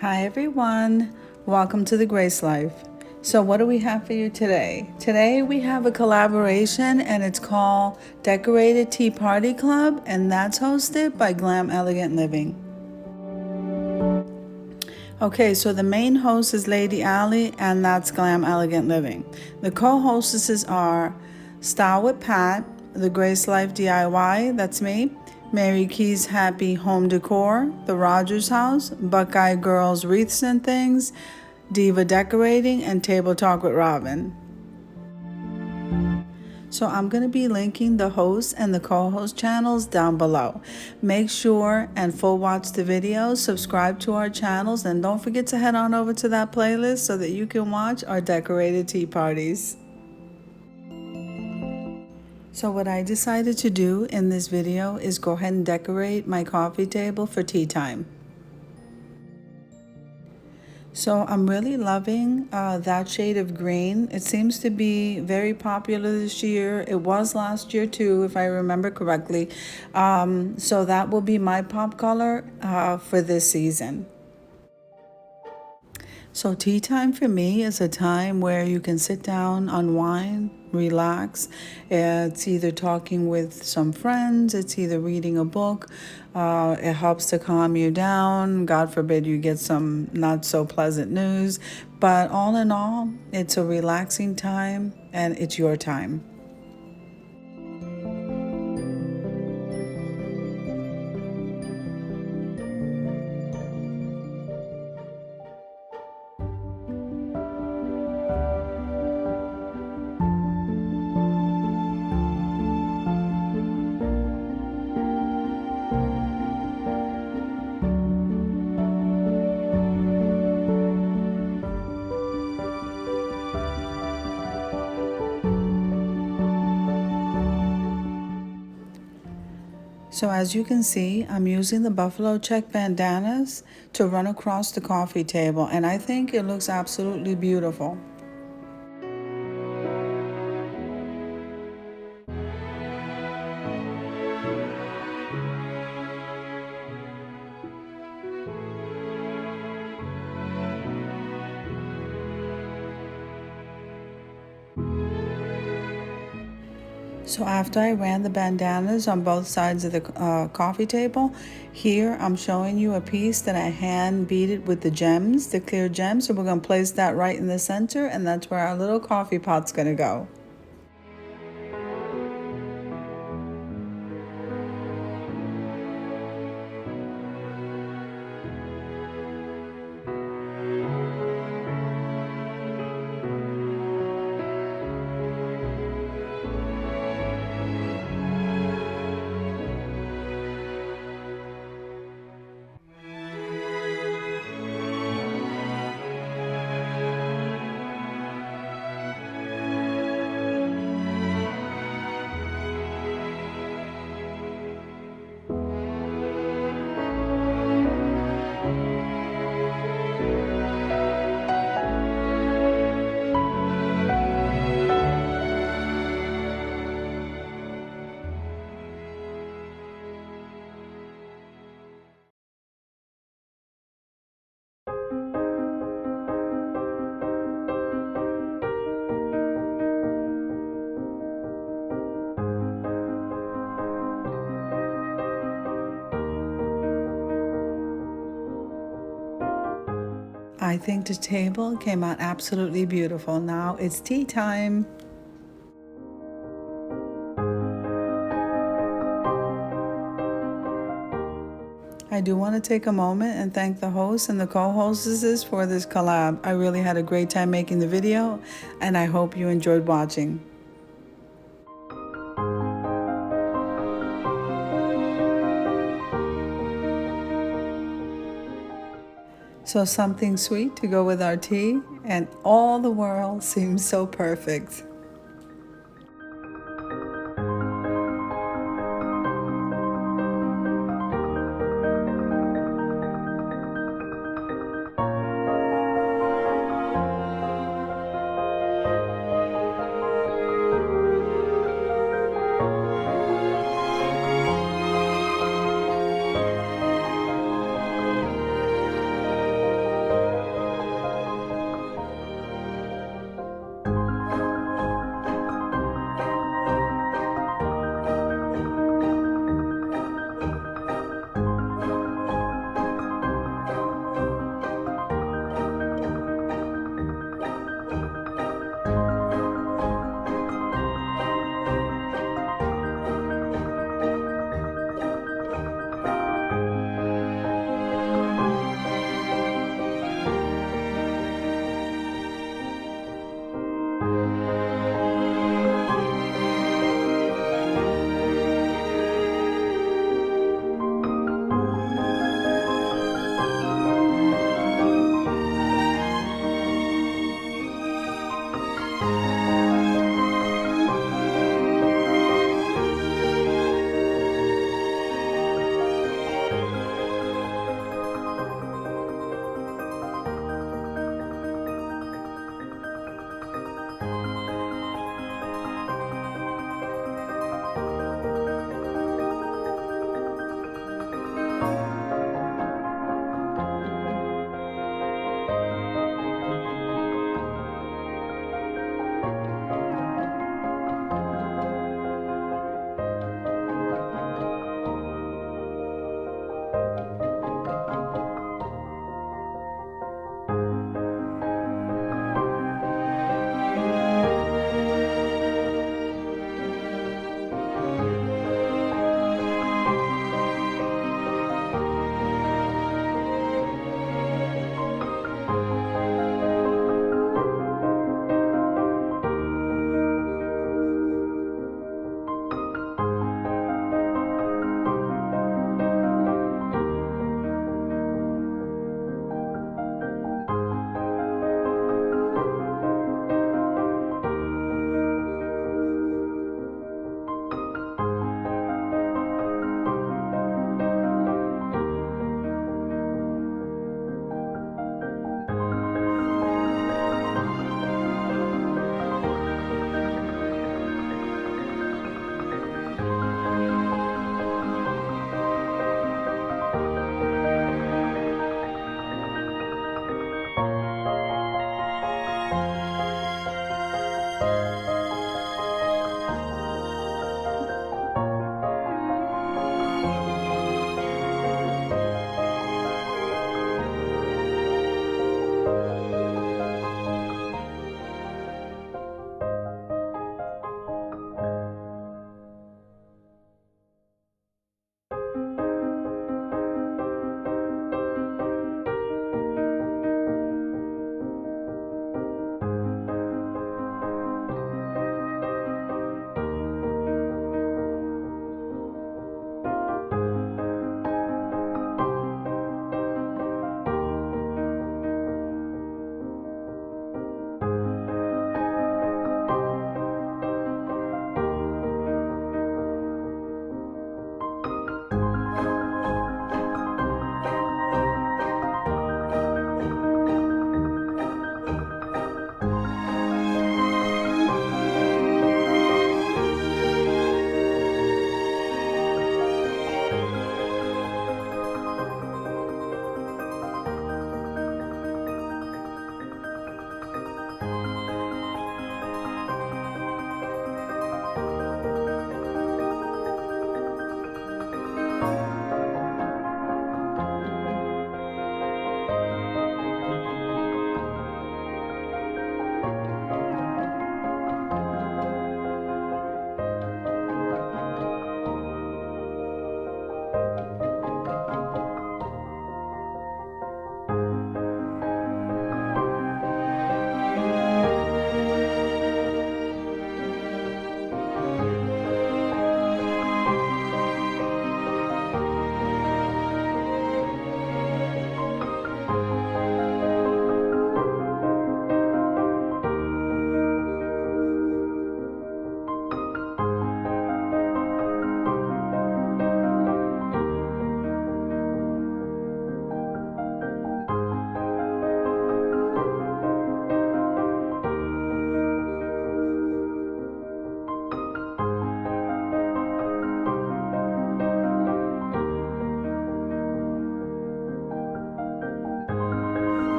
Hi everyone, welcome to the Grace Life. So what do we have for you today? Today we have a collaboration and it's called Decorated Tea Party Club, and that's hosted by Glam Elegant Living. Okay, so the main host is Lady Allie, and that's Glam Elegant Living. The co-hostesses are Style with Pat, The Grace Life DIY, that's me, Mary Key's Happy Home Decor, The Rodgers House, Buckeye Girls Wreaths and Things, Diva Decorating, and Table Talk with Robin. So I'm going to be linking the host and the co-host channels down below. Make sure and full watch the videos, subscribe to our channels, and don't forget to head on over to that playlist so that you can watch our decorated tea parties. So what I decided to do in this video is go ahead and decorate my coffee table for tea time. So I'm really loving that shade of green. It seems to be very popular this year. It was last year too, if I remember correctly. So that will be my pop color for this season. So tea time for me is a time where you can sit down, unwind, relax. It's either talking with some friends, it's either reading a book. It helps to calm you down. God forbid you get some not so pleasant news. But all in all, it's a relaxing time and it's your time. So as you can see, I'm using the buffalo check bandanas to run across the coffee table, and I think it looks absolutely beautiful. So after I ran the bandanas on both sides of the coffee table, here I'm showing you a piece that I hand beaded with the gems, the clear gems. So we're going to place that right in the center, and that's where our little coffee pot's going to go. I think the table came out absolutely beautiful. Now it's tea time. I do want to take a moment and thank the hosts and the co-hostesses for this collab. I really had a great time making the video, and I hope you enjoyed watching. So something sweet to go with our tea, and all the world seems so perfect.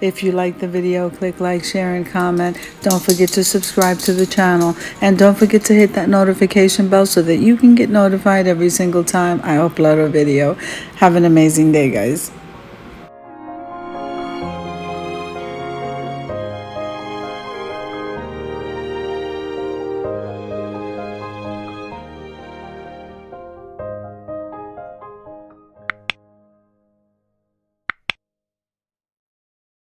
If you like the video, click like, share, and comment. Don't forget to subscribe to the channel. And don't forget to hit that notification bell so that you can get notified every single time I upload a video. Have an amazing day, guys.